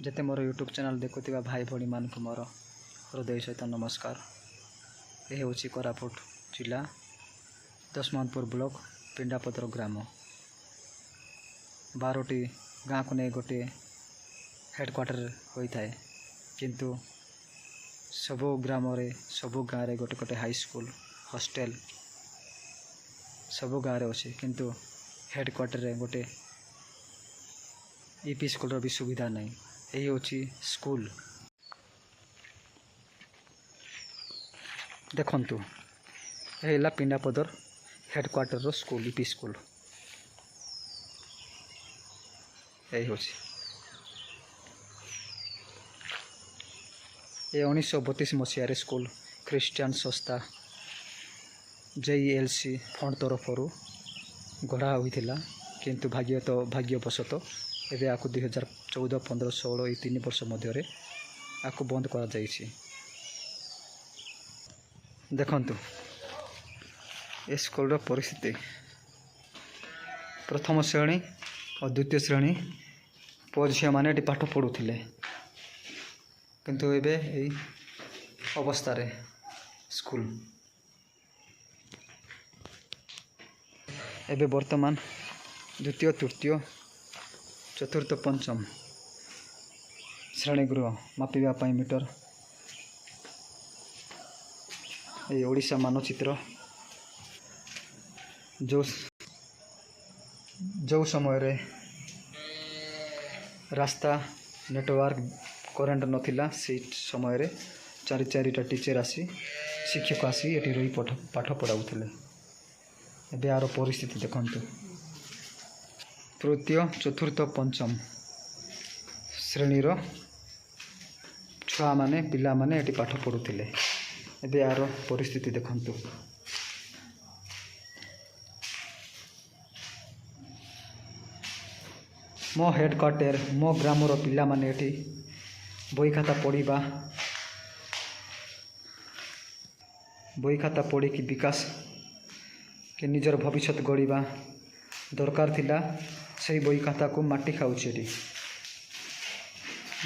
जेते मोर YouTube channel देखुवा भाई भाई मान को मोर हृदय सहित नमस्कार। यह हूँ कोरापुट जिला दशमंतपुर ब्लॉक पिंडापदर ग्राम 12टी गाँ को नहीं गोटे हेडक्वार्टर होता है किंतु सबु ग्राम रे सबु गाँव रे गोटे गोटे हाई स्कूल हॉस्टल सबु गाँव रे अच्छे किंतु हेडक्वार्टर रे गोटे यूपी स्कूल भी सुविधा नहीं। यही हूँ स्कूल देखंतु यह पिंडापदर हेडक्वार्टर रो स्कूल यूपी स्कूल यही हूँ ये 1932 मसीह स्कूल ख्रीस्टियान संस्था JELC फंड तरफ गढ़ा होता किंतु भाग्यवशत एवं आपको 2014, 15, 16 ये 3 वर्ष मध्य आपको बंद करा जाइछि। देखंतु ए स्कूल रो परिस्थिति प्रथम श्रेणी और द्वितीय श्रेणी पुओ झिया माने पाठ पढ़ुथिले किंतु एबे एई अवस्था रे स्कूल एबे वर्तमान द्वितीय, तृतीय, चतुर्थ, पंचम श्रेणी गृह मापिबा मीटर ये ओडिशा मानचित्र जो समय रे रास्ता नेटवर्क करेन्ट नथिला से समय रे चारिटा टीचर आसी शिक्षक आसी ये रही पाठ पढ़ाऊले। एबे यार परिस्थिति देखंतु तृतीय, चतुर्थ, पंचम श्रेणी रो छुआ माने पिला माने एटी पाठ पढ़ुथिले। एबे यार परिस्थिति देखंतु मो हेडक्वार्टर मो ग्राम रो पिला माने एटी बही खाता पढ़ी कि विकास के निजर भविष्य गढ़ा दरकार थिला से बही खाता को माटी खाऊँ।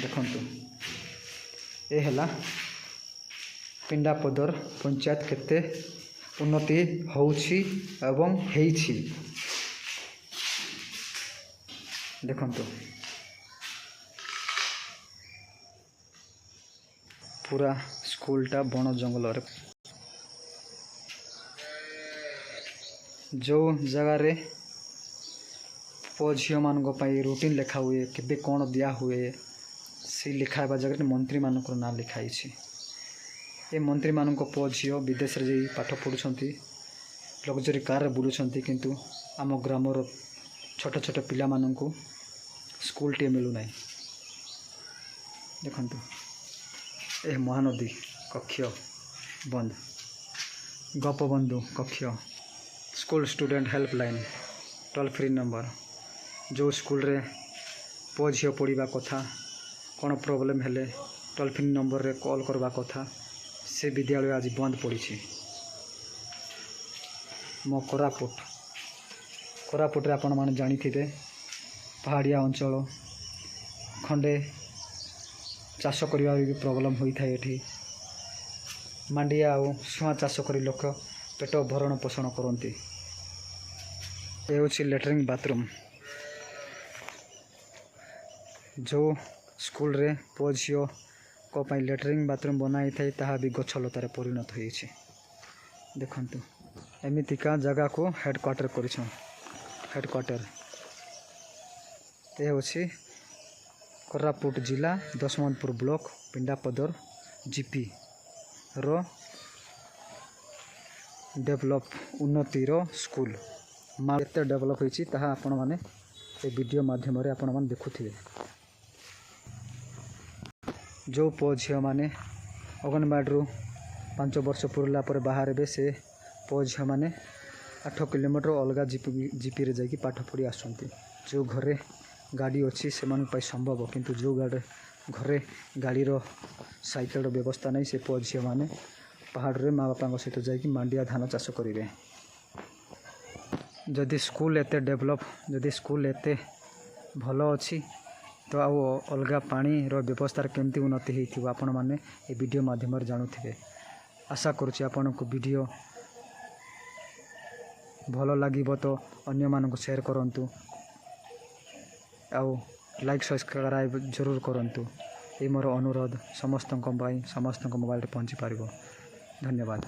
देखंतु ए हला पिंडापदर पंचायत केते उन्नति होउछि एवं हेइछि। देखंतु पूरा स्कूलटा बण जंगल रे जो जगह रे पुओ झियो मान रूटीन लिखा हुए केबे कौन दिया हुए से लिखावा जगह मंत्री मान ना लिखाई। ये मंत्री मान पुओ झियो विदेश रे जाई पाठ पढ़ुछंती लग्जरी कार बुलुछंती किंतु आम ग्रामर छोट छोट पिला माननकु स्कूल टे मिलु नाही। देखंतु ए महानदी कक्ष बंद गोपबंधु कक्ष school student helpline toll free number जो स्कूल रे पुओ झियो पढ़ा कथा कौन प्रोब्लेम हेले टोल फ्री नंबर रे कॉल करवा कथा से विद्यालय आज बंद पड़ी। मो कोरापुट रे आपण माने जानी थिबे पहाड़िया अंचल खंडे चाष करबा भी प्रॉब्लम होई थाए। एठी मांडिया और सुहा चाष करी लोक पेट भरण पोषण करती। ये हूँ लैट्रिन बाथरूम जो स्कूल रे पुओ झियो को पाई लैट्रिन बाथरूम बनाई थाई ताहा भी गछलतार परिणत होइछि। देखंतु एमितिका जगह को हेडक्वार्टर करिछन। हेडक्वार्टर ये हूँ कोरापुट जिला दशमंतपुर ब्लॉक पिंडापदर जीपी रो डेवलप उन्नति रो स्कूल केते डेवलप होइछि ताहा आपण माने ए वीडियो माध्यम रे आपण माने देखुथिबे। जो पुओ झियो माने अंगनवाड़ी 5 वर्ष पुरला पर बाहर बे से पुओ झियो माने 8 किलोमीटर अलग जीपी रे जाकी पाठ पढ़ी आसुंती। जो घरे गाड़ी अच्छी से संभव किंतु जो घरे गाड़ी रो साइकेल रो व्यवस्था नहीं से पुओ झियो माने पहाड़ रे माँ बापा सहित जाकि मांडिया धान चाष करेंगे। जदि स्कूल एते डेवलप जदि स्कूल एते भल अच्छी तो आउ अलगा पानीर व्यवस्थार केमती उन्नति होती आपण मैंने ये वीडियो माध्यम जानूे आशा करुँच आपण को वीडियो भल लगे तो अन्य मानक शेयर करूँ आउ लाइक सब्सक्राइब जरूर करूँ। ये मोर अनुरोध समस्त मोबाइल पहुँची पार। धन्यवाद।